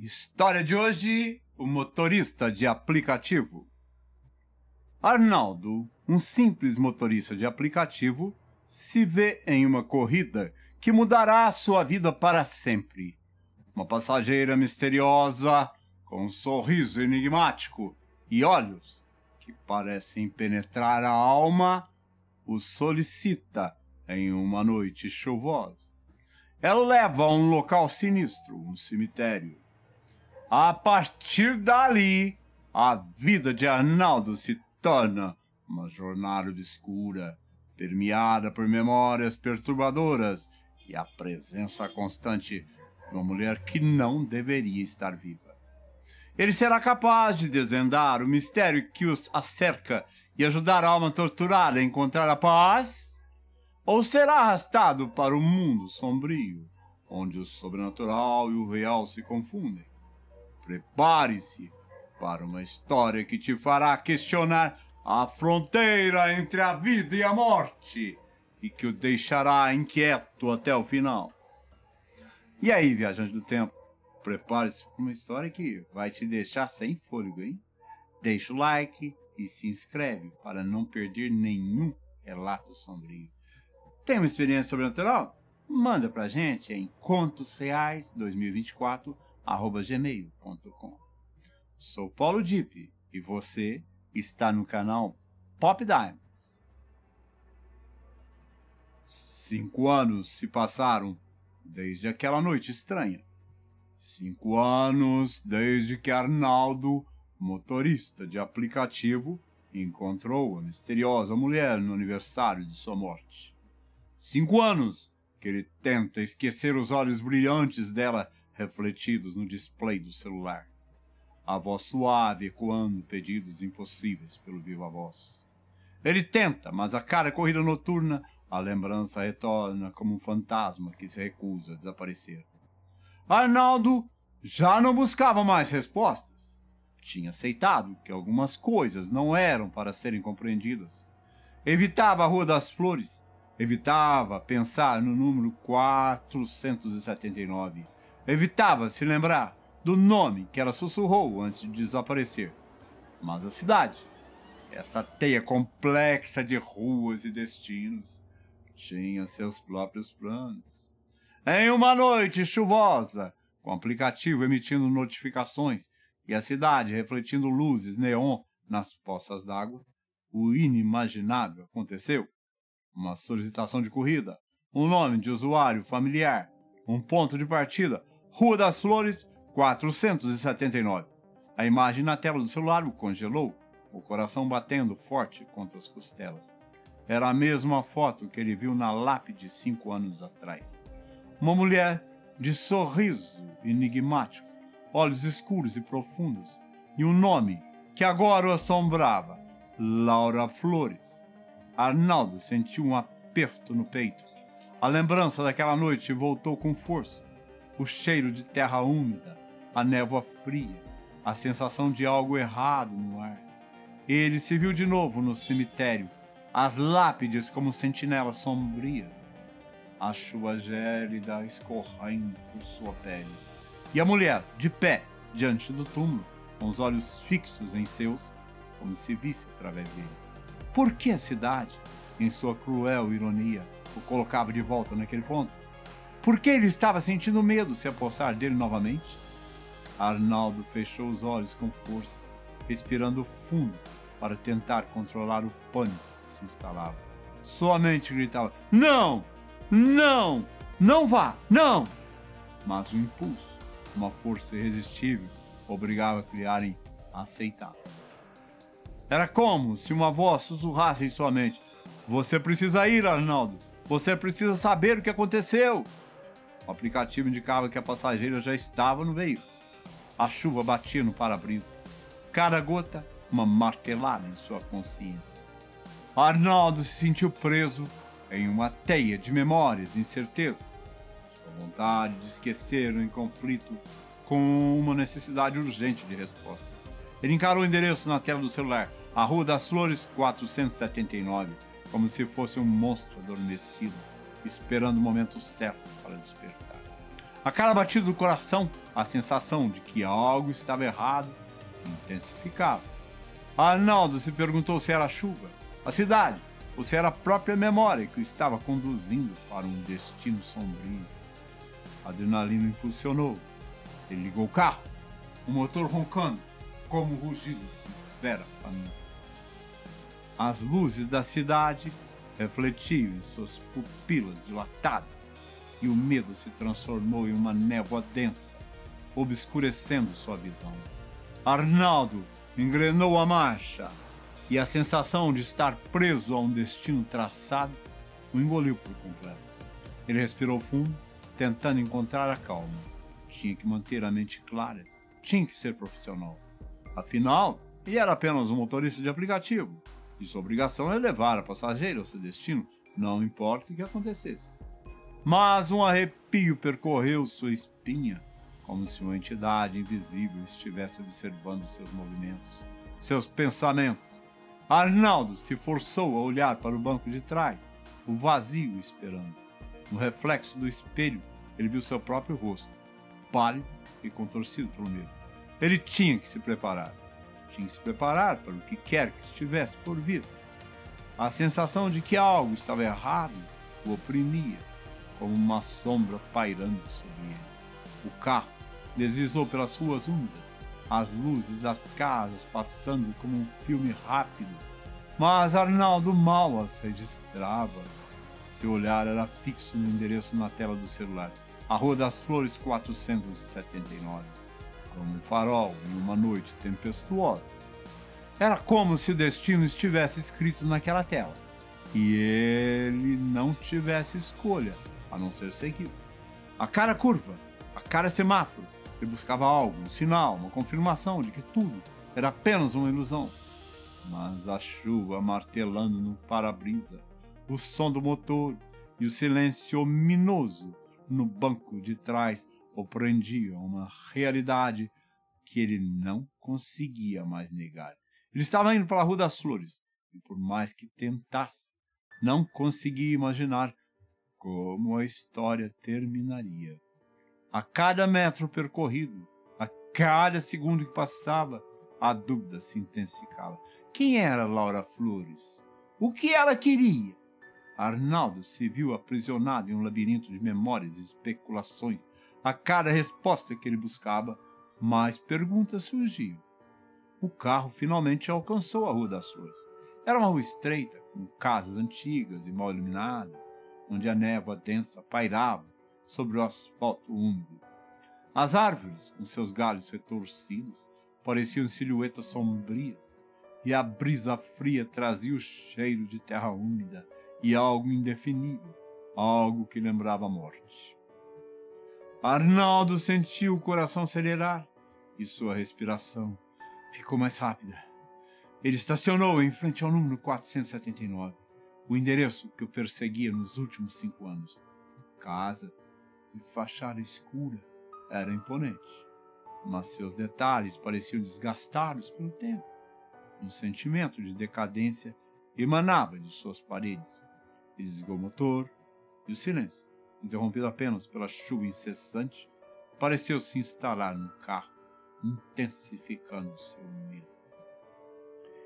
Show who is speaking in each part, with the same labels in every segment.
Speaker 1: História de hoje, o motorista de aplicativo. Arnaldo, um simples motorista de aplicativo, se vê em uma corrida que mudará a sua vida para sempre. Uma passageira misteriosa, com um sorriso enigmático e olhos que parecem penetrar a alma, o solicita em uma noite chuvosa. Ela o leva a um local sinistro, um cemitério. A partir dali, a vida de Arnaldo se torna uma jornada obscura, permeada por memórias perturbadoras e a presença constante de uma mulher que não deveria estar viva. Ele será capaz de desvendar o mistério que os acerca e ajudar a alma torturada a encontrar a paz? Ou será arrastado para o mundo sombrio, onde o sobrenatural e o real se confundem? Prepare-se para uma história que te fará questionar a fronteira entre a vida e a morte e que o deixará inquieto até o final. E aí, viajante do tempo, prepare-se para uma história que vai te deixar sem fôlego, hein? Deixa o like e se inscreve para não perder nenhum relato sombrio. Tem uma experiência sobrenatural? Manda pra gente em contosreais2024@gmail.com. Sou Paulo Dipp e você está no canal Pop Diamonds. 5 anos se passaram desde aquela noite estranha. 5 anos desde que Arnaldo, motorista de aplicativo, encontrou a misteriosa mulher no aniversário de sua morte. 5 anos que ele tenta esquecer os olhos brilhantes dela refletidos no display do celular. A voz suave ecoando pedidos impossíveis pelo viva voz. Ele tenta, mas a cada corrida noturna, a lembrança retorna como um fantasma que se recusa a desaparecer. Arnaldo já não buscava mais respostas. Tinha aceitado que algumas coisas não eram para serem compreendidas. Evitava a Rua das Flores. Evitava pensar no número 479. Evitava se lembrar do nome que ela sussurrou antes de desaparecer. Mas a cidade, essa teia complexa de ruas e destinos, tinha seus próprios planos. Em uma noite chuvosa, com o aplicativo emitindo notificações e a cidade refletindo luzes neon nas poças d'água, o inimaginável aconteceu. Uma solicitação de corrida, um nome de usuário familiar, um ponto de partida, Rua das Flores, 479. A imagem na tela do celular o congelou, o coração batendo forte contra as costelas. Era a mesma foto que ele viu na lápide 5 anos atrás. Uma mulher de sorriso enigmático, olhos escuros e profundos, e um nome que agora o assombrava, Laura Flores. Arnaldo sentiu um aperto no peito. A lembrança daquela noite voltou com força. O cheiro de terra úmida, a névoa fria, a sensação de algo errado no ar. Ele se viu de novo no cemitério, as lápides como sentinelas sombrias, a chuva gélida escorrendo por sua pele. E a mulher, de pé, diante do túmulo, com os olhos fixos em seus, como se visse através dele. Por que a cidade, em sua cruel ironia, o colocava de volta naquele ponto? Por que ele estava sentindo medo se apossar dele novamente? Arnaldo fechou os olhos com força, respirando fundo para tentar controlar o pânico que se instalava. Sua mente gritava: "Não! Não! Não vá! Não!" Mas o impulso, uma força irresistível, obrigava a criarem a aceitar. Era como se uma voz sussurrasse em sua mente: "Você precisa ir, Arnaldo. Você precisa saber o que aconteceu." O aplicativo indicava que a passageira já estava no veículo. A chuva batia no para-brisa. Cada gota, uma martelada em sua consciência. Arnaldo se sentiu preso em uma teia de memórias e incertezas. Sua vontade de esquecer em conflito com uma necessidade urgente de respostas. Ele encarou o endereço na tela do celular, a Rua das Flores, 479, como se fosse um monstro adormecido, esperando o momento certo para despertar. A cada batida do coração A sensação de que algo estava errado se intensificava. Arnaldo se perguntou se era a chuva, a cidade, ou se era a própria memória que o estava conduzindo para um destino sombrio. A adrenalina impulsionou. Ele ligou o carro, o motor roncando como um rugido de fera faminta. As luzes da cidade refletiam em suas pupilas dilatadas e o medo se transformou em uma névoa densa, obscurecendo sua visão. Arnaldo engrenou a marcha e a sensação de estar preso a um destino traçado o engoliu por completo. Ele respirou fundo, tentando encontrar a calma. Tinha que manter a mente clara, tinha que ser profissional. Afinal, ele era apenas um motorista de aplicativo e sua obrigação é levar a passageira ao seu destino, não importa o que acontecesse. Mas um arrepio percorreu sua espinha, como se uma entidade invisível estivesse observando seus movimentos, seus pensamentos. Arnaldo se forçou a olhar para o banco de trás, o vazio esperando. No reflexo do espelho, ele viu seu próprio rosto, pálido e contorcido pelo medo. Ele tinha que se preparar. Tinha que se preparar para o que quer que estivesse por vir. A sensação de que algo estava errado o oprimia, como uma sombra pairando sobre ele. O carro deslizou pelas ruas úmidas, as luzes das casas passando como um filme rápido. Mas Arnaldo mal as registrava. Seu olhar era fixo no endereço na tela do celular. A Rua das Flores 479. Como um farol em uma noite tempestuosa. Era como se o destino estivesse escrito naquela tela. E ele não tivesse escolha, a não ser seguir. A cada curva, a cada semáforo, ele buscava algo, um sinal, uma confirmação de que tudo era apenas uma ilusão. Mas a chuva martelando no para-brisa, o som do motor e o silêncio ominoso no banco de trás o prendiam a uma realidade que ele não conseguia mais negar. Ele estava indo para a Rua das Flores e, por mais que tentasse, não conseguia imaginar como a história terminaria. A cada metro percorrido, a cada segundo que passava, a dúvida se intensificava. Quem era Laura Flores? O que ela queria? Arnaldo se viu aprisionado em um labirinto de memórias e especulações. A cada resposta que ele buscava, mais perguntas surgiam. O carro finalmente alcançou a Rua das Flores. Era uma rua estreita, com casas antigas e mal iluminadas, onde a névoa densa pairava sobre o asfalto úmido. As árvores, com seus galhos retorcidos, pareciam silhuetas sombrias, e a brisa fria trazia o cheiro de terra úmida e algo indefinível, algo que lembrava a morte. Arnaldo sentiu o coração acelerar e sua respiração ficou mais rápida. Ele estacionou em frente ao número 479, o endereço que o perseguia nos últimos 5 anos. Casa de fachada escura era imponente, mas seus detalhes pareciam desgastados pelo tempo. Um sentimento de decadência emanava de suas paredes. Ele desligou o motor e o silêncio, interrompido apenas pela chuva incessante, pareceu se instalar no carro, intensificando seu medo.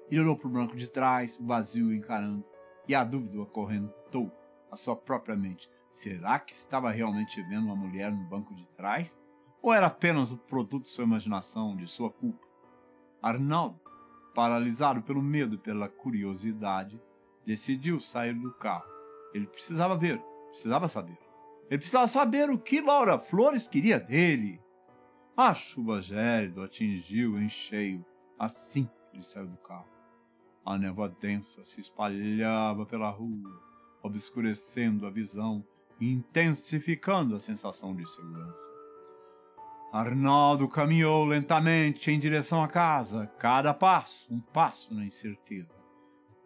Speaker 1: Ele olhou para o banco de trás, o vazio encarando, e a dúvida o acorrentou à sua própria mente. Será que estava realmente vendo uma mulher no banco de trás? Ou era apenas o produto de sua imaginação, de sua culpa? Arnaldo, paralisado pelo medo e pela curiosidade, decidiu sair do carro. Ele precisava ver, precisava saber. Ele precisava saber o que Laura Flores queria dele. A chuva gélida o atingiu em cheio assim que ele saiu do carro. A névoa densa se espalhava pela rua, obscurecendo a visão e intensificando a sensação de segurança. Arnaldo caminhou lentamente em direção à casa, cada passo, um passo na incerteza.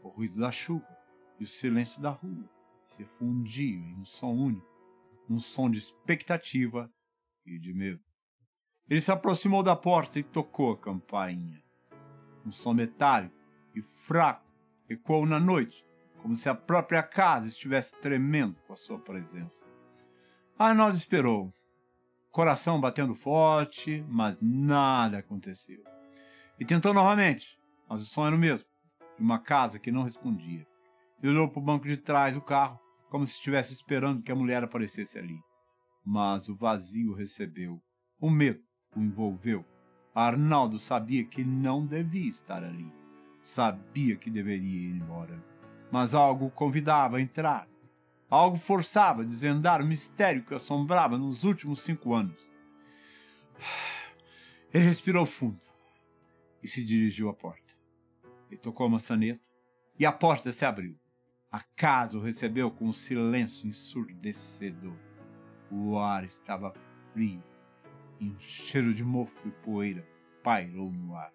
Speaker 1: O ruído da chuva e o silêncio da rua se fundiam em um som único, um som de expectativa e de medo. Ele se aproximou da porta e tocou a campainha. Um som metálico e fraco ecoou na noite, como se a própria casa estivesse tremendo com a sua presença. Arnaldo esperou. coração batendo forte, mas nada aconteceu. E tentou novamente, mas o som era o mesmo, de uma casa que não respondia. Ele olhou para o banco de trás do carro, como se estivesse esperando que a mulher aparecesse ali. Mas o vazio recebeu. O medo o envolveu. Arnaldo sabia que não devia estar ali. Sabia que deveria ir embora. Mas algo o convidava a entrar. Algo forçava a desvendar o mistério que o assombrava nos últimos 5 anos. Ele respirou fundo e se dirigiu à porta. Ele tocou a maçaneta e a porta se abriu. A casa o recebeu com um silêncio ensurdecedor. O ar estava frio e um cheiro de mofo e poeira pairou no ar.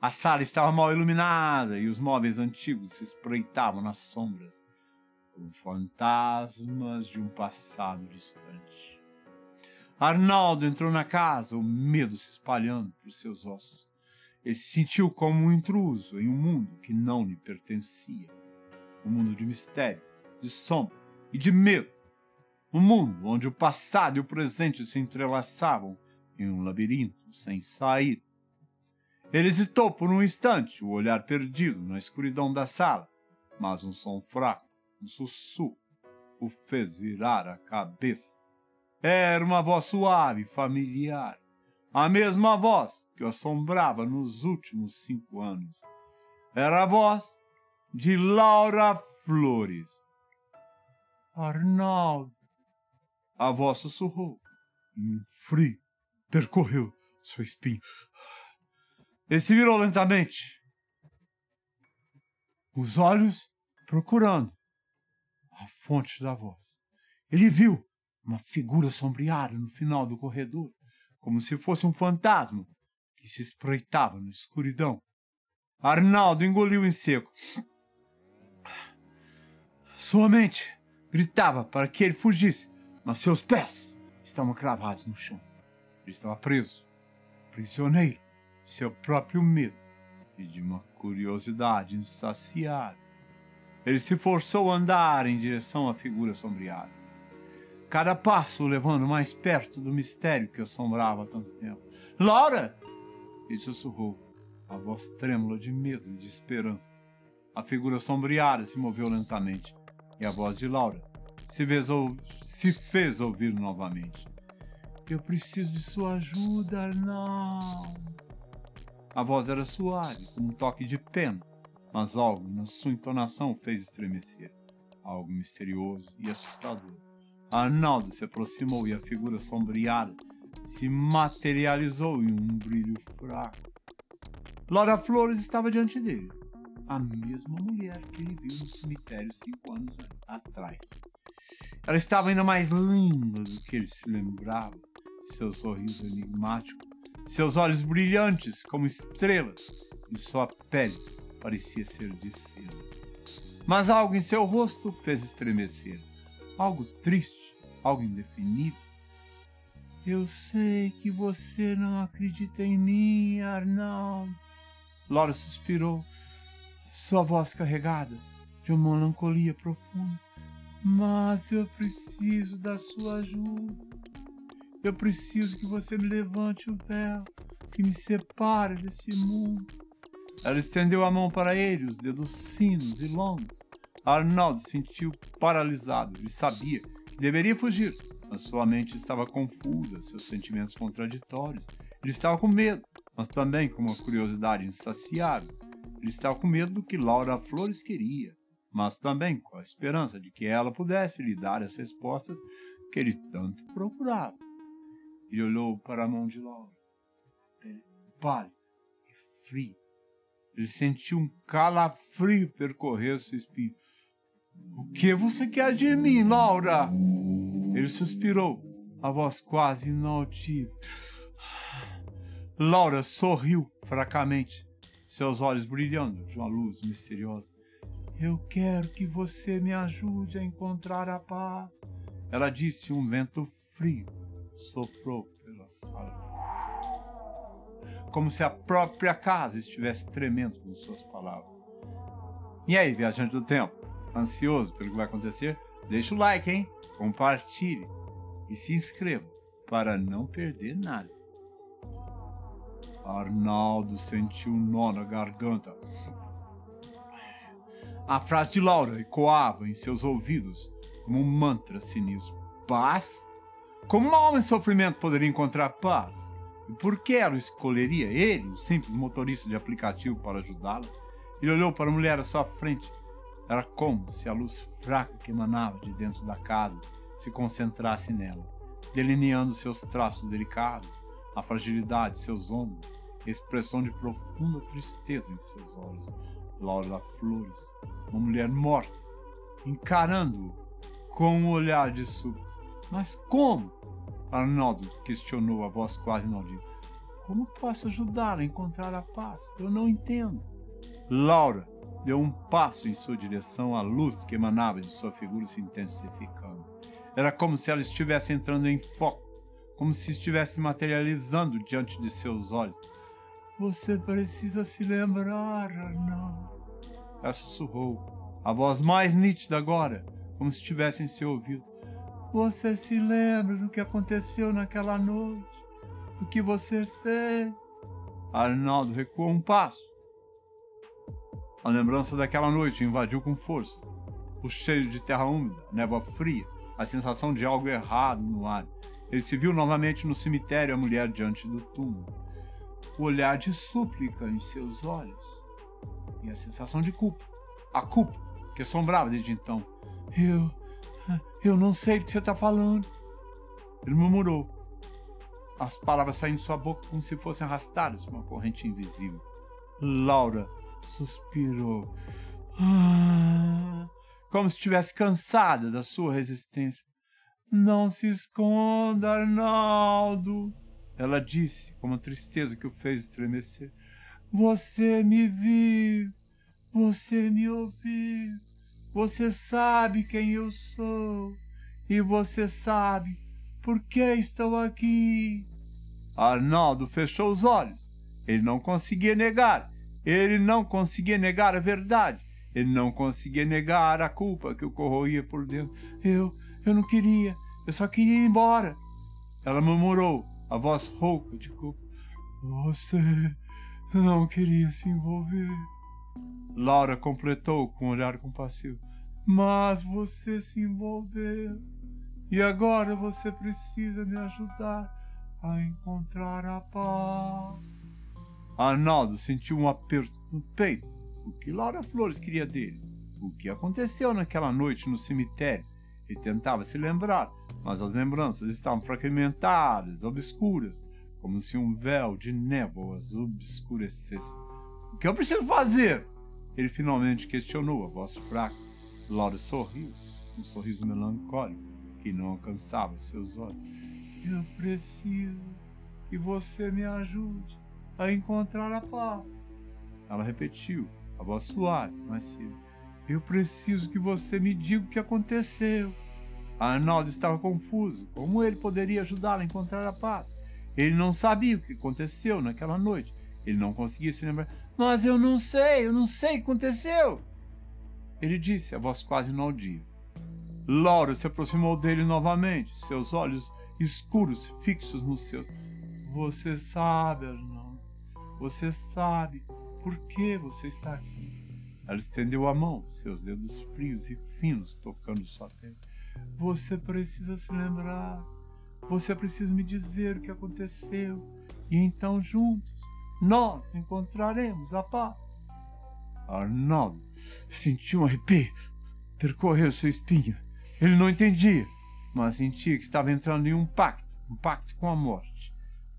Speaker 1: A sala estava mal iluminada e os móveis antigos se espreitavam nas sombras, como fantasmas de um passado distante. Arnaldo entrou na casa, o medo se espalhando por seus ossos. Ele se sentiu como um intruso em um mundo que não lhe pertencia. Um mundo de mistério, de sombra e de medo. Um mundo onde o passado e o presente se entrelaçavam em um labirinto sem saída. Ele hesitou por um instante, o olhar perdido na escuridão da sala, mas um som fraco, um sussurro, o fez virar a cabeça. Era uma voz suave e familiar, a mesma voz que o assombrava nos últimos 5 anos. Era a voz de Laura Flores. Arnaldo. A voz sussurrou, e um frio percorreu sua espinha. Ele se virou lentamente, os olhos procurando a fonte da voz. Ele viu uma figura sombreada no final do corredor, como se fosse um fantasma que se espreitava na escuridão. Arnaldo engoliu em seco. Sua mente gritava para que ele fugisse, mas seus pés estavam cravados no chão. Ele estava preso, prisioneiro de seu próprio medo e de uma curiosidade insaciável. Ele se forçou a andar em direção à figura sombreada, cada passo o levando mais perto do mistério que assombrava há tanto tempo. Laura! Ele sussurrou, a voz trêmula de medo e de esperança. A figura sombreada se moveu lentamente e a voz de Laura se fez ouvir novamente. Eu preciso de sua ajuda, Arnaldo. A voz era suave, com um toque de pena, mas algo na sua entonação fez estremecer. Algo misterioso e assustador. Arnaldo se aproximou e a figura sombreada se materializou em um brilho fraco. Laura Flores estava diante dele, a mesma mulher que ele viu no cemitério 5 anos atrás. Ela estava ainda mais linda do que ele se lembrava. Seu sorriso enigmático, seus olhos brilhantes como estrelas e sua pele parecia ser de seda. Mas algo em seu rosto fez estremecer. Algo triste, algo indefinível. Eu sei que você não acredita em mim, Arnaldo. Laura suspirou, sua voz carregada de uma melancolia profunda. Mas eu preciso da sua ajuda. Eu preciso que você me levante o véu que me separa desse mundo. Ela estendeu a mão para ele, os dedos finos e longos. Arnaldo se sentiu paralisado. Ele sabia que deveria fugir, mas sua mente estava confusa, seus sentimentos contraditórios. Ele estava com medo, mas também com uma curiosidade insaciável. Ele estava com medo do que Laura Flores queria, mas também com a esperança de que ela pudesse lhe dar as respostas que ele tanto procurava. Ele olhou para a mão de Laura, pálida e fria. Ele sentiu um calafrio percorrer sua espinha. O que você quer de mim, Laura? Ele suspirou, a voz quase inaudível. Laura sorriu fracamente, seus olhos brilhando de uma luz misteriosa. Eu quero que você me ajude a encontrar a paz. Ela disse, um vento frio soprou pela sala, como se a própria casa estivesse tremendo com suas palavras. E aí, viajante do tempo, ansioso pelo que vai acontecer? Deixa o like, hein? Compartilhe e se inscreva para não perder nada. Arnaldo sentiu um nó na garganta. A frase de Laura ecoava em seus ouvidos como um mantra sinistro. Paz? Como uma alma em sofrimento poderia encontrar paz? E por que ela escolheria ele, um simples motorista de aplicativo, para ajudá-la? Ele olhou para a mulher à sua frente. Era como se a luz fraca que emanava de dentro da casa se concentrasse nela, delineando seus traços delicados, a fragilidade de seus ombros, a expressão de profunda tristeza em seus olhos. Laura Flores, uma mulher morta, encarando-o com um olhar de súplica. Mas como? Arnaldo questionou, a voz quase inaudível. Como posso ajudá-la a encontrar a paz? Eu não entendo. Laura deu um passo em sua direção, a luz que emanava de sua figura se intensificando. Era como se ela estivesse entrando em foco, como se estivesse materializando diante de seus olhos. Você precisa se lembrar, Arnaldo. Ela sussurrou, a voz mais nítida agora, como se estivesse em seu ouvido. Você se lembra do que aconteceu naquela noite? Do que você fez? Arnaldo recuou um passo. A lembrança daquela noite invadiu com força. O cheiro de terra úmida, névoa fria, a sensação de algo errado no ar. Ele se viu novamente no cemitério, a mulher diante do túmulo. O olhar de súplica em seus olhos. E a sensação de culpa. A culpa que assombrava desde então. Eu não sei do que você está falando. Ele murmurou. As palavras saindo de sua boca como se fossem arrastadas por uma corrente invisível. Laura suspirou. Como se estivesse cansada da sua resistência. Não se esconda, Arnaldo. Ela disse, com uma tristeza que o fez estremecer. Você me viu. Você me ouviu. Você sabe quem eu sou. E você sabe por que estou aqui. Arnaldo fechou os olhos. Ele não conseguia negar. Ele não conseguia negar a verdade. Ele não conseguia negar a culpa que o corroía por dentro. Eu não queria. Eu só queria ir embora. Ela murmurou, a voz rouca de culpa. Você não queria se envolver. Laura completou com um olhar compassivo. Mas você se envolveu. E agora você precisa me ajudar a encontrar a paz. Arnaldo sentiu um aperto no peito. O que Laura Flores queria dele? O que aconteceu naquela noite no cemitério? Ele tentava se lembrar, mas as lembranças estavam fragmentadas, obscuras, como se um véu de névoas obscurecesse. O que eu preciso fazer? Ele finalmente questionou, a voz fraca. Laura sorriu, um sorriso melancólico que não alcançava seus olhos. Eu preciso que você me ajude a encontrar a paz. Ela repetiu, a voz suave, mas firme. Eu preciso que você me diga o que aconteceu. Arnaldo estava confuso. Como ele poderia ajudá-la a encontrar a paz? Ele não sabia o que aconteceu naquela noite. Ele não conseguia se lembrar. Mas eu não sei o que aconteceu. Ele disse, a voz quase inaudível. Laura se aproximou dele novamente, seus olhos escuros fixos nos seus. Você sabe, Arnaldo. Você sabe por que você está aqui. Ela estendeu a mão, seus dedos frios e finos tocando sua pele. Você precisa se lembrar. Você precisa me dizer o que aconteceu. E então juntos nós encontraremos a paz. Arnaldo sentiu um arrepio. Percorreu sua espinha. Ele não entendia, mas sentia que estava entrando em um pacto com a morte.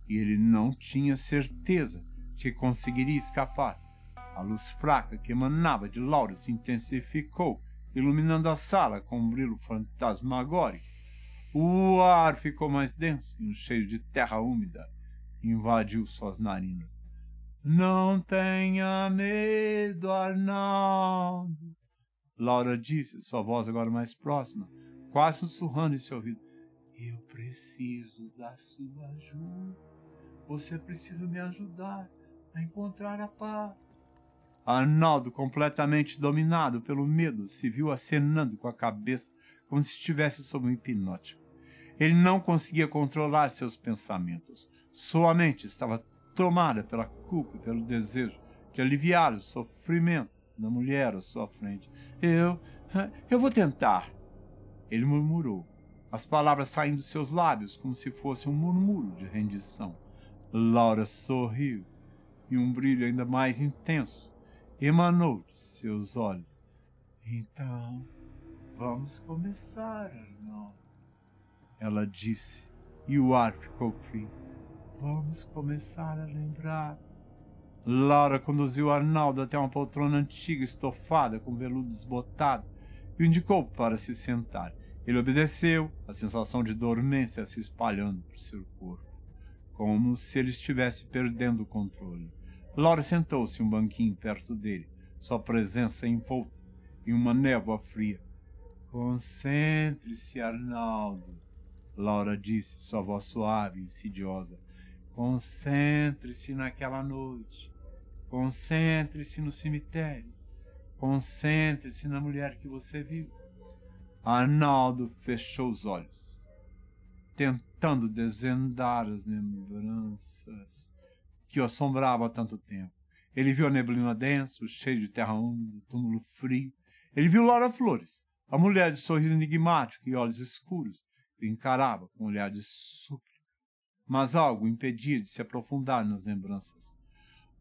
Speaker 1: E ele não tinha certeza de que conseguiria escapar. A luz fraca que emanava de Laura se intensificou, iluminando a sala com um brilho fantasmagórico. O ar ficou mais denso e um cheiro de terra úmida invadiu suas narinas. Não tenha medo, Arnaldo. Laura disse, sua voz agora mais próxima, quase sussurrando em seu ouvido. Eu preciso da sua ajuda. Você precisa me ajudar a encontrar a paz. Arnaldo, completamente dominado pelo medo, se viu acenando com a cabeça como se estivesse sob um hipnótico. Ele não conseguia controlar seus pensamentos. Sua mente estava tomada pela culpa e pelo desejo de aliviar o sofrimento da mulher à sua frente. Eu vou tentar, ele murmurou, as palavras saindo de seus lábios como se fosse um murmúrio de rendição. Laura sorriu e um brilho ainda mais intenso emanou de seus olhos. Então, vamos começar, Arnold, ela disse, e o ar ficou frio. Vamos começar a lembrar. Laura conduziu Arnaldo até uma poltrona antiga estofada com veludo desbotado e o indicou para se sentar. Ele obedeceu, a sensação de dormência se espalhando por seu corpo, como se ele estivesse perdendo o controle. Laura sentou-se em um banquinho perto dele, sua presença envolta em uma névoa fria. Concentre-se, Arnaldo, Laura disse, sua voz suave e insidiosa. Concentre-se naquela noite. Concentre-se no cemitério. Concentre-se na mulher que você viu. Arnaldo fechou os olhos, tentando desvendar as lembranças que o assombravam há tanto tempo. Ele viu a neblina densa, o cheiro de terra úmida, o túmulo frio. Ele viu Laura Flores, a mulher de sorriso enigmático e olhos escuros, que o encarava com um olhar de súplica. Mas algo o impedia de se aprofundar nas lembranças.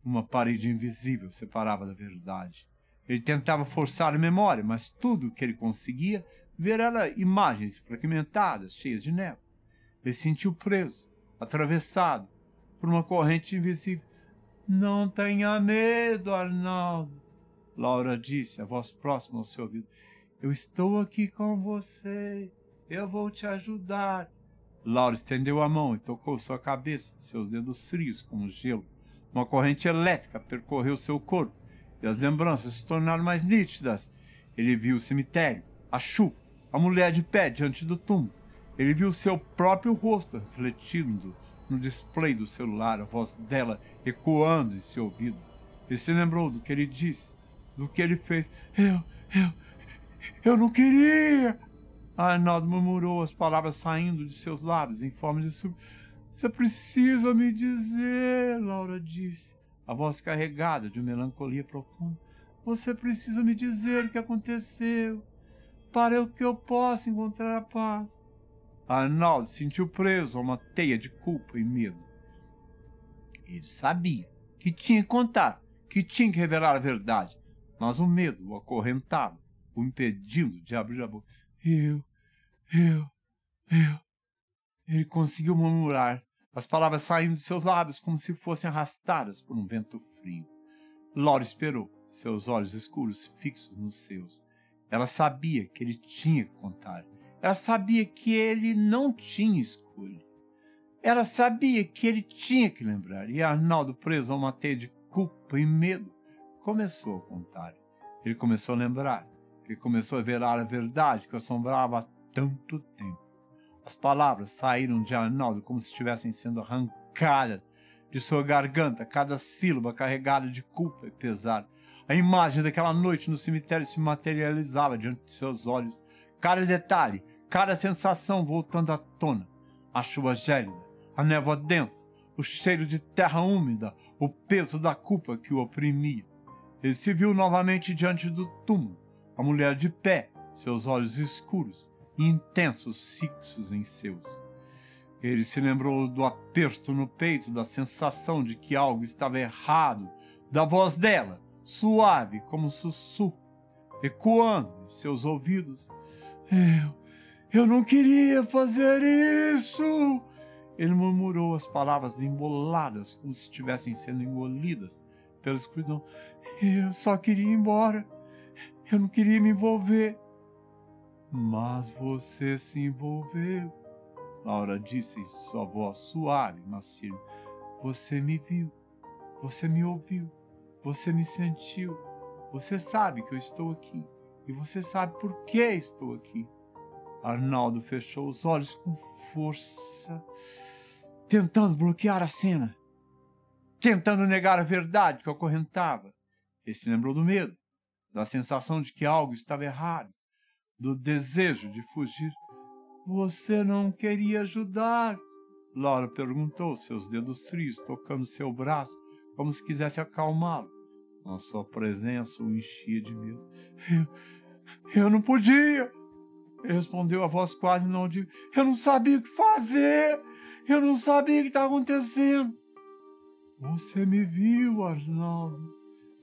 Speaker 1: Uma parede invisível separava da verdade. Ele tentava forçar a memória, mas tudo o que ele conseguia ver era imagens fragmentadas, cheias de névoa. Ele se sentiu preso, atravessado por uma corrente invisível. Não tenha medo, Arnaldo, Laura disse, a voz próxima ao seu ouvido. Eu estou aqui com você. Eu vou te ajudar. Laura estendeu a mão e tocou sua cabeça, seus dedos frios como gelo. Uma corrente elétrica percorreu seu corpo e as lembranças se tornaram mais nítidas. Ele viu o cemitério, a chuva, a mulher de pé diante do túmulo. Ele viu seu próprio rosto refletindo no display do celular, a voz dela ecoando em seu ouvido. Ele se lembrou do que ele disse, do que ele fez. Eu não queria! Arnaldo murmurou, as palavras saindo de seus lábios em forma de súplica. Você precisa me dizer, Laura disse, a voz carregada de uma melancolia profunda. Você precisa me dizer o que aconteceu, para que eu possa encontrar a paz. Arnaldo se sentiu preso a uma teia de culpa e medo. Ele sabia que tinha que contar, que tinha que revelar a verdade, mas o medo o acorrentava, o impedindo de abrir a boca. Ele conseguiu murmurar, as palavras saindo de seus lábios como se fossem arrastadas por um vento frio. Laura esperou, seus olhos escuros fixos nos seus. Ela sabia que ele tinha que contar. Ela sabia que ele não tinha escolha. Ela sabia que ele tinha que lembrar. E Arnaldo, preso a uma teia de culpa e medo, começou a contar. Ele começou a lembrar. Ele começou a velar a verdade que o assombrava há tanto tempo. As palavras saíram de Arnaldo como se estivessem sendo arrancadas de sua garganta, cada sílaba carregada de culpa e pesar. A imagem daquela noite no cemitério se materializava diante de seus olhos. Cada detalhe, cada sensação voltando à tona. A chuva gélida, a névoa densa, o cheiro de terra úmida, o peso da culpa que o oprimia. Ele se viu novamente diante do túmulo, a mulher de pé, seus olhos escuros e intensos fixos em seus. Ele se lembrou do aperto no peito, da sensação de que algo estava errado, da voz dela, suave como um sussurro, ecoando em seus ouvidos. Eu não queria fazer isso! Ele murmurou as palavras emboladas, como se estivessem sendo engolidas pela escuridão. Eu só queria ir embora. Eu não queria me envolver. Mas você se envolveu, Laura disse em sua voz suave, mas firme. Você me viu, você me ouviu, você me sentiu. Você sabe que eu estou aqui, e você sabe por que estou aqui. Arnaldo fechou os olhos com força, tentando bloquear a cena, tentando negar a verdade que o acorrentava. Ele se lembrou do medo, da sensação de que algo estava errado, do desejo de fugir. Você não queria ajudar? Laura perguntou, seus dedos frios tocando seu braço, como se quisesse acalmá-lo. A sua presença o enchia de medo. Eu não podia, respondeu a voz quase não audível. Eu não sabia o que fazer. Eu não sabia o que estava acontecendo. Você me viu, Arnaldo.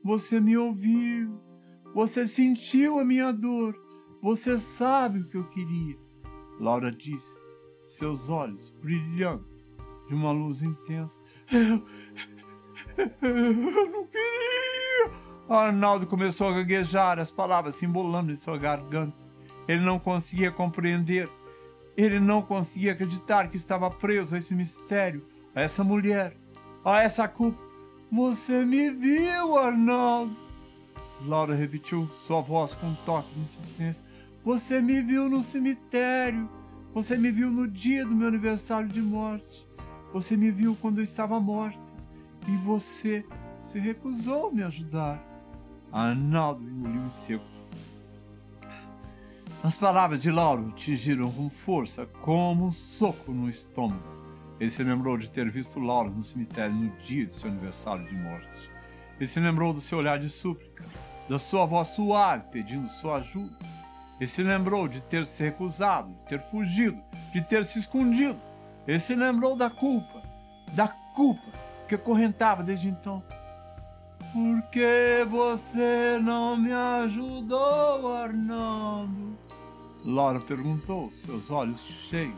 Speaker 1: Você me ouviu. Você sentiu a minha dor. Você sabe o que eu queria. Laura disse, seus olhos brilhando de uma luz intensa. Eu não queria. Arnaldo começou a gaguejar, as palavras se embolando em sua garganta. Ele não conseguia compreender. Ele não conseguia acreditar que estava preso a esse mistério, a essa mulher, a essa culpa. Você me viu, Arnaldo. Laura repetiu, sua voz com um toque de insistência. Você me viu no cemitério. Você me viu no dia do meu aniversário de morte. Você me viu quando eu estava morta. E você se recusou a me ajudar. Arnaldo engoliu em seco. As palavras de Laura o atingiram com força, como um soco no estômago. Ele se lembrou de ter visto Laura no cemitério no dia de seu aniversário de morte. Ele se lembrou do seu olhar de súplica, da sua voz suave pedindo sua ajuda. Ele se lembrou de ter se recusado, de ter fugido, de ter se escondido. Ele se lembrou da culpa que acorrentava desde então. Por que você não me ajudou, Arnaldo? Laura perguntou, seus olhos cheios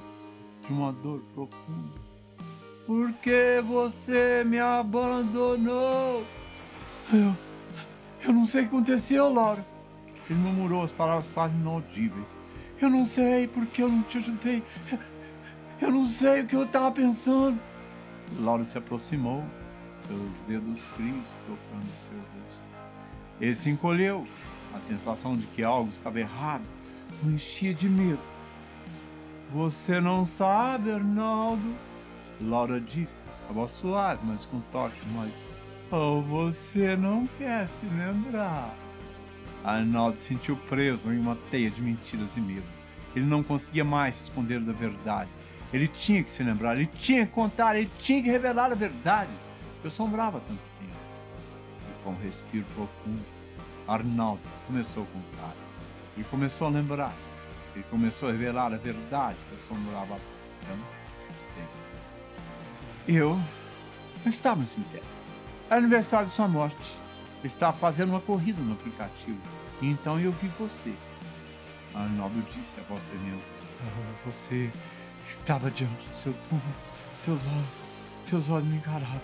Speaker 1: de uma dor profunda. Por que você me abandonou? Eu não sei o que aconteceu, Laura. Ele murmurou as palavras quase inaudíveis. Eu não sei porque eu não te ajudei. Eu não sei o que eu estava pensando. Laura se aproximou, seus dedos frios tocando seu rosto. Ele se encolheu. A sensação de que algo estava errado o enchia de medo. Você não sabe, Arnaldo? Laura disse, a voz suave, mas com toque mais. Ou você não quer se lembrar? Arnaldo se sentiu preso em uma teia de mentiras e medo. Ele não conseguia mais se esconder da verdade. Ele tinha que se lembrar, ele tinha que contar, ele tinha que revelar a verdade que o assombrava tanto tempo. E com um respiro profundo, Arnaldo começou a contar. Ele começou a lembrar. Ele começou a revelar a verdade que o assombrava tanto tempo. Eu estava no cemitério. Era aniversário de sua morte. Eu estava fazendo uma corrida no aplicativo. E então eu vi você. Arnaldo disse, a voz tremendo. Você estava diante do seu túmulo. Seus olhos me encaravam.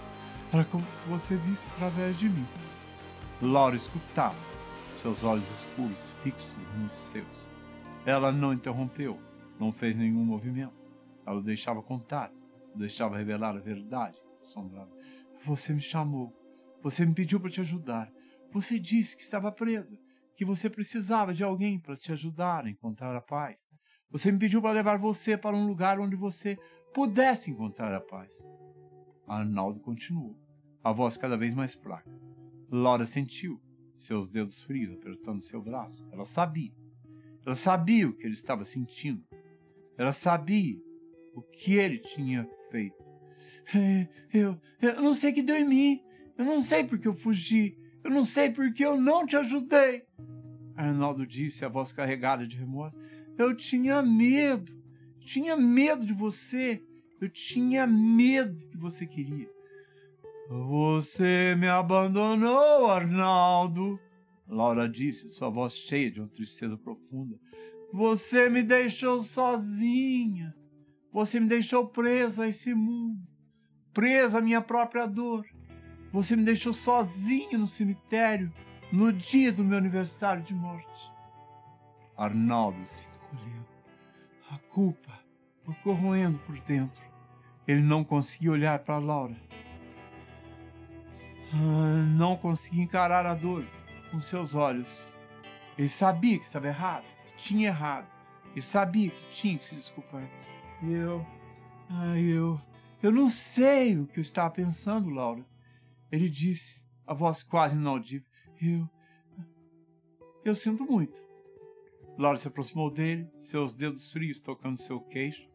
Speaker 1: Era como se você visse através de mim. Laura escutava, seus olhos escuros fixos nos seus. Ela não interrompeu, não fez nenhum movimento. Ela o deixava contar, o deixava revelar a verdade. Assombrada. Você me chamou. Você me pediu para te ajudar. Você disse que estava presa, que você precisava de alguém para te ajudar a encontrar a paz. Você me pediu para levar você para um lugar onde você pudesse encontrar a paz. Arnaldo continuou, a voz cada vez mais fraca. Laura sentiu seus dedos frios apertando seu braço. Ela sabia o que ele estava sentindo. Ela sabia o que ele tinha feito. Eu não sei o que deu em mim. Eu não sei porque eu fugi. Eu não sei porque eu não te ajudei. Arnaldo disse, a voz carregada de remorso. Eu tinha medo. Tinha medo de você. Eu tinha medo do que você queria. Você me abandonou, Arnaldo. Laura disse, sua voz cheia de uma tristeza profunda. Você me deixou sozinha. Você me deixou presa a esse mundo. Presa à minha própria dor. Você me deixou sozinho no cemitério no dia do meu aniversário de morte. Arnaldo se encolheu. A culpa o corroendo por dentro. Ele não conseguia olhar para Laura. Não conseguia encarar a dor com seus olhos. Ele sabia que estava errado, que tinha errado. Ele sabia que tinha que se desculpar. Eu não sei o que eu estava pensando, Laura. Ele disse, a voz quase inaudível. Eu sinto muito. Laura se aproximou dele, seus dedos frios tocando seu queixo.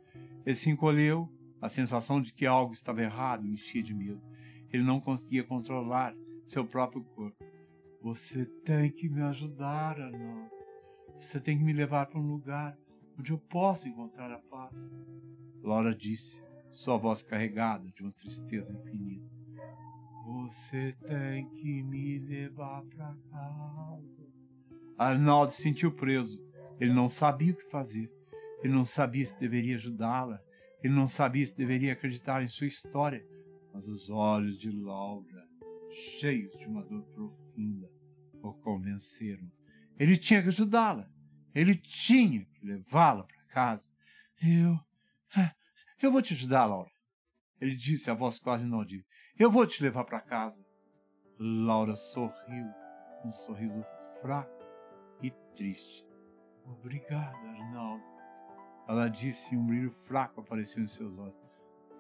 Speaker 1: Ele se encolheu, a sensação de que algo estava errado o enchia de medo. Ele não conseguia controlar seu próprio corpo. Você tem que me ajudar, Arnaldo. Você tem que me levar para um lugar onde eu possa encontrar a paz. Laura disse, sua voz carregada de uma tristeza infinita. Você tem que me levar para casa. Arnaldo se sentiu preso. Ele não sabia o que fazer. Ele não sabia se deveria ajudá-la. Ele não sabia se deveria acreditar em sua história. Mas os olhos de Laura, cheios de uma dor profunda, o convenceram. Ele tinha que ajudá-la. Ele tinha que levá-la para casa. Eu vou te ajudar, Laura. Ele disse, a voz quase inaudível. Eu vou te levar para casa. Laura sorriu, um sorriso fraco e triste. Obrigada, Arnaldo. Ela disse e um brilho fraco apareceu em seus olhos.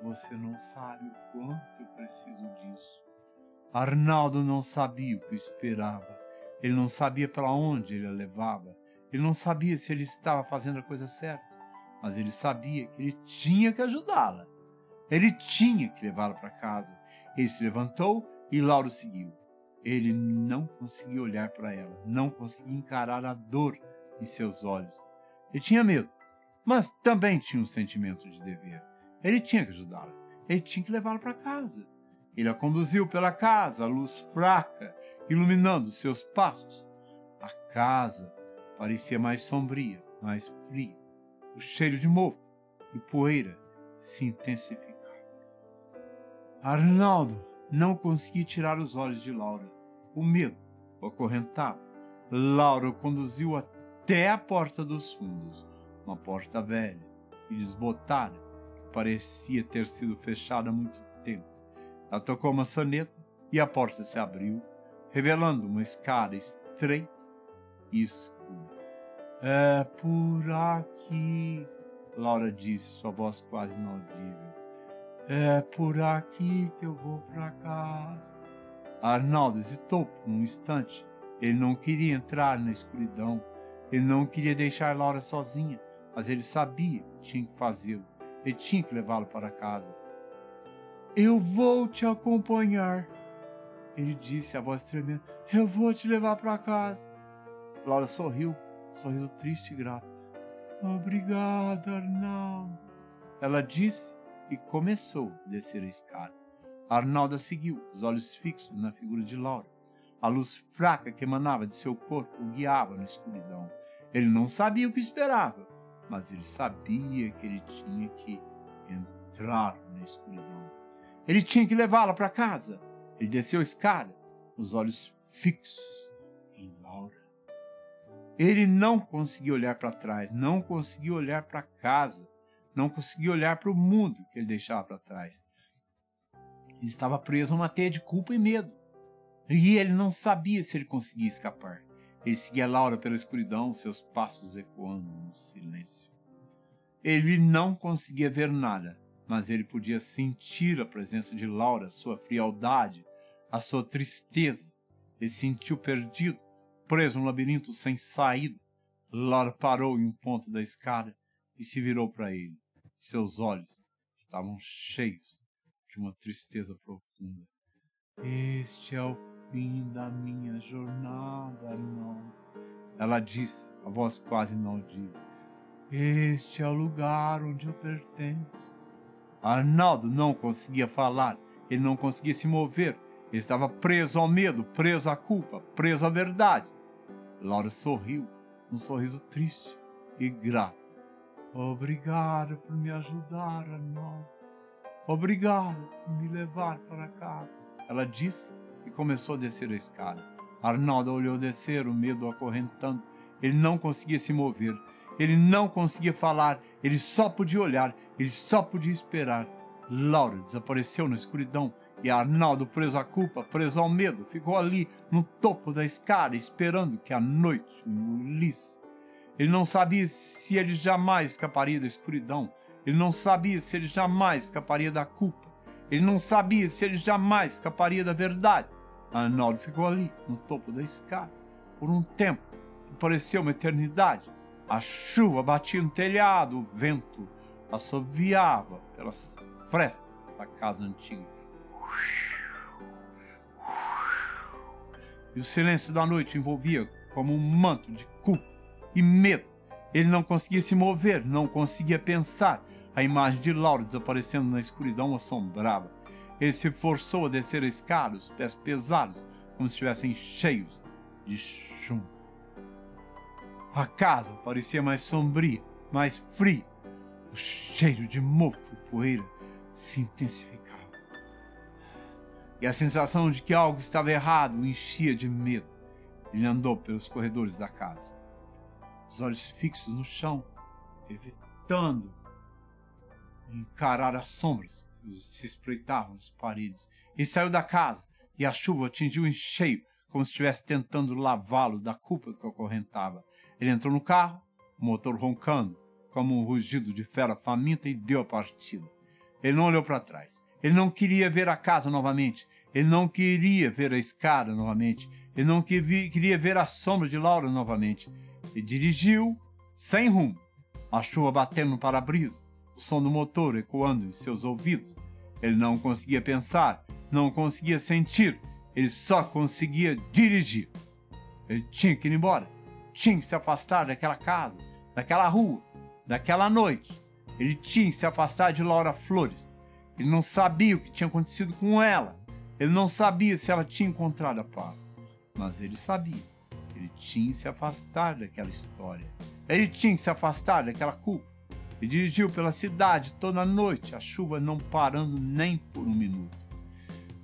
Speaker 1: Você não sabe o quanto eu preciso disso. Arnaldo não sabia o que esperava. Ele não sabia para onde ele a levava. Ele não sabia se ele estava fazendo a coisa certa. Mas ele sabia que ele tinha que ajudá-la. Ele tinha que levá-la para casa. Ele se levantou e Laura o seguiu. Ele não conseguia olhar para ela. Não conseguia encarar a dor em seus olhos. Ele tinha medo, mas também tinha um sentimento de dever. Ele tinha que ajudá-la. Ele tinha que levá-la para casa. Ele a conduziu pela casa, a luz fraca, iluminando seus passos. A casa parecia mais sombria, mais fria. O cheiro de mofo e poeira se intensificava. Arnaldo não conseguia tirar os olhos de Laura. O medo o acorrentava. Laura o conduziu até a porta dos fundos, uma porta velha e desbotada, que parecia ter sido fechada há muito tempo. Ela tocou uma saneta e a porta se abriu, revelando uma escada estreita e escura. É por aqui, Laura disse, sua voz quase inaudível. É por aqui que eu vou para casa. Arnaldo hesitou por um instante. Ele não queria entrar na escuridão. Ele não queria deixar Laura sozinha, mas ele sabia que tinha que fazê-lo. Ele tinha que levá-la para casa. Eu vou te acompanhar, ele disse, a voz tremendo. Eu vou te levar para casa. Laura sorriu, um sorriso triste e grato. Obrigada, Arnaldo, ela disse e começou a descer a escada. Arnaldo a seguiu, os olhos fixos na figura de Laura. A luz fraca que emanava de seu corpo o guiava na escuridão. Ele não sabia o que esperava, mas ele sabia que ele tinha que entrar na escuridão. Ele tinha que levá-la para casa. Ele desceu a escada, os olhos fixos em Laura. Ele não conseguia olhar para trás, não conseguia olhar para casa, não conseguia olhar para o mundo que ele deixava para trás. Ele estava preso a uma teia de culpa e medo. E ele não sabia se ele conseguia escapar. Ele seguia Laura pela escuridão, seus passos ecoando no silêncio. Ele não conseguia ver nada, mas ele podia sentir a presença de Laura, sua frialdade, a sua tristeza. Ele se sentiu perdido, preso num labirinto sem saída. Laura parou em um ponto da escada e se virou para ele. Seus olhos estavam cheios de uma tristeza profunda. Este é o fim da minha jornada, Arnaldo, ela disse, a voz quase inaudível. Este é o lugar onde eu pertenço. Arnaldo não conseguia falar, ele não conseguia se mover, ele estava preso ao medo, preso à culpa, preso à verdade. Laura sorriu, um sorriso triste e grato. Obrigada por me ajudar, Arnaldo. Obrigada por me levar para casa, ela disse e começou a descer a escada. Arnaldo olhou descer, o medo o acorrentando. Ele não conseguia se mover, ele não conseguia falar, ele só podia olhar, ele só podia esperar. Laura desapareceu na escuridão e Arnaldo, preso à culpa, preso ao medo, ficou ali no topo da escada esperando que a noite o engolisse. Ele não sabia se ele jamais escaparia da escuridão, ele não sabia se ele jamais escaparia da culpa, ele não sabia se ele jamais escaparia da verdade. Arnaldo ficou ali no topo da escada por um tempo que pareceu uma eternidade. A chuva batia no telhado, o vento assoviava pelas frestas da casa antiga. E o silêncio da noite envolvia como um manto de culpa e medo. Ele não conseguia se mover, não conseguia pensar. A imagem de Laura desaparecendo na escuridão o assombrava. Ele se forçou a descer a escada, os pés pesados, como se estivessem cheios de chumbo. A casa parecia mais sombria, mais fria. O cheiro de mofo e poeira se intensificava. E a sensação de que algo estava errado o enchia de medo. Ele andou pelos corredores da casa, os olhos fixos no chão, evitando encarar as sombras que se espreitavam nas paredes. Ele saiu da casa e a chuva atingiu em cheio, como se estivesse tentando lavá-lo da culpa que o acorrentava. Ele entrou no carro, o motor roncando, como um rugido de fera faminta, e deu a partida. Ele não olhou para trás. Ele não queria ver a casa novamente. Ele não queria ver a escada novamente. Ele não queria ver a sombra de Laura novamente. Ele dirigiu sem rumo, a chuva batendo no para-brisa, o som do motor ecoando em seus ouvidos. Ele não conseguia pensar, não conseguia sentir, ele só conseguia dirigir. Ele tinha que ir embora, tinha que se afastar daquela casa, daquela rua, daquela noite. Ele tinha que se afastar de Laura Flores. Ele não sabia o que tinha acontecido com ela. Ele não sabia se ela tinha encontrado a paz. Mas ele sabia. Ele tinha que se afastar daquela história. Ele tinha que se afastar daquela culpa. Ele dirigiu pela cidade toda a noite, a chuva não parando nem por um minuto.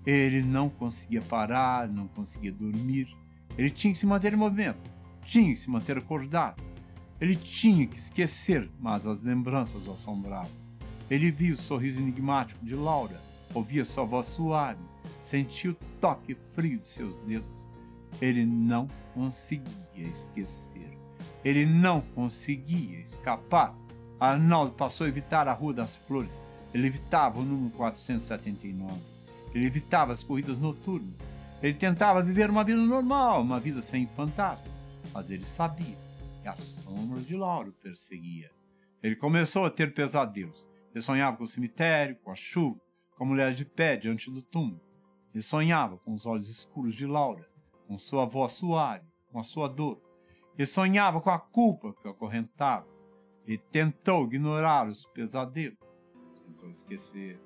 Speaker 1: Ele não conseguia parar, não conseguia dormir. Ele tinha que se manter em movimento. Tinha que se manter acordado. Ele tinha que esquecer, mas as lembranças o assombravam. Ele via o sorriso enigmático de Laura, ouvia sua voz suave, sentia o toque frio de seus dedos. Ele não conseguia esquecer. Ele não conseguia escapar. Arnaldo passou a evitar a Rua das Flores. Ele evitava o número 479. Ele evitava as corridas noturnas. Ele tentava viver uma vida normal, uma vida sem fantasmas. Mas ele sabia que a sombra de Laura o perseguia. Ele começou a ter pesadelos. Ele sonhava com o cemitério, com a chuva, com a mulher de pé diante do túmulo. Ele sonhava com os olhos escuros de Laura, com sua voz suave, com a sua dor. Ele sonhava com a culpa que o acorrentava. Ele tentou ignorar os pesadelos, tentou esquecer,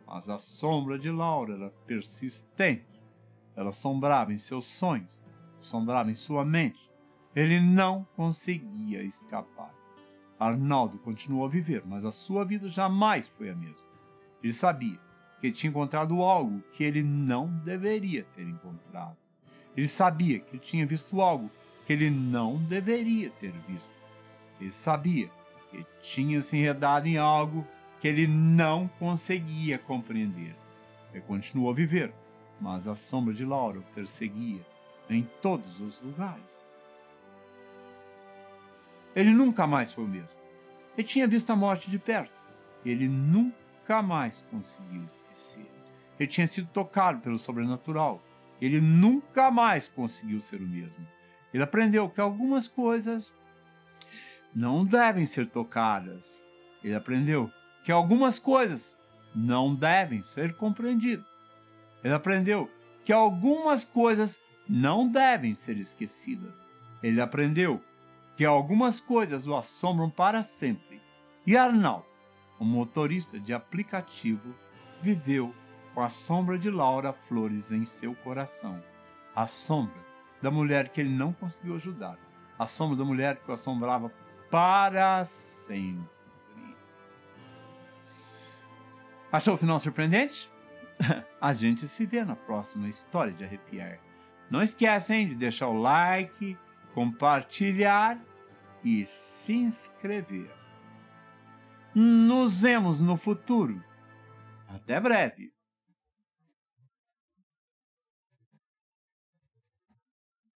Speaker 1: mas a sombra de Laura era persistente. Ela assombrava em seus sonhos, assombrava em sua mente. Ele não conseguia escapar. Arnaldo continuou a viver, mas a sua vida jamais foi a mesma. Ele sabia que ele tinha encontrado algo que ele não deveria ter encontrado. Ele sabia que ele tinha visto algo que ele não deveria ter visto. Ele sabia que ele tinha se enredado em algo que ele não conseguia compreender. Ele continuou a viver, mas a sombra de Laura o perseguia em todos os lugares. Ele nunca mais foi o mesmo. Ele tinha visto a morte de perto. Ele nunca mais conseguiu esquecer. Ele tinha sido tocado pelo sobrenatural. Ele nunca mais conseguiu ser o mesmo. Ele aprendeu que algumas coisas não devem ser tocadas. Ele aprendeu que algumas coisas não devem ser compreendidas. Ele aprendeu que algumas coisas não devem ser esquecidas. Ele aprendeu que algumas coisas o assombram para sempre. E Arnaldo, um motorista de aplicativo, viveu com a sombra de Laura Flores em seu coração. A sombra da mulher que ele não conseguiu ajudar. A sombra da mulher que o assombrava para sempre. Achou o final surpreendente? A gente se vê na próxima história de arrepiar. Não esquecem de deixar o like, compartilhar e se inscrever. Nos vemos no futuro. Até breve.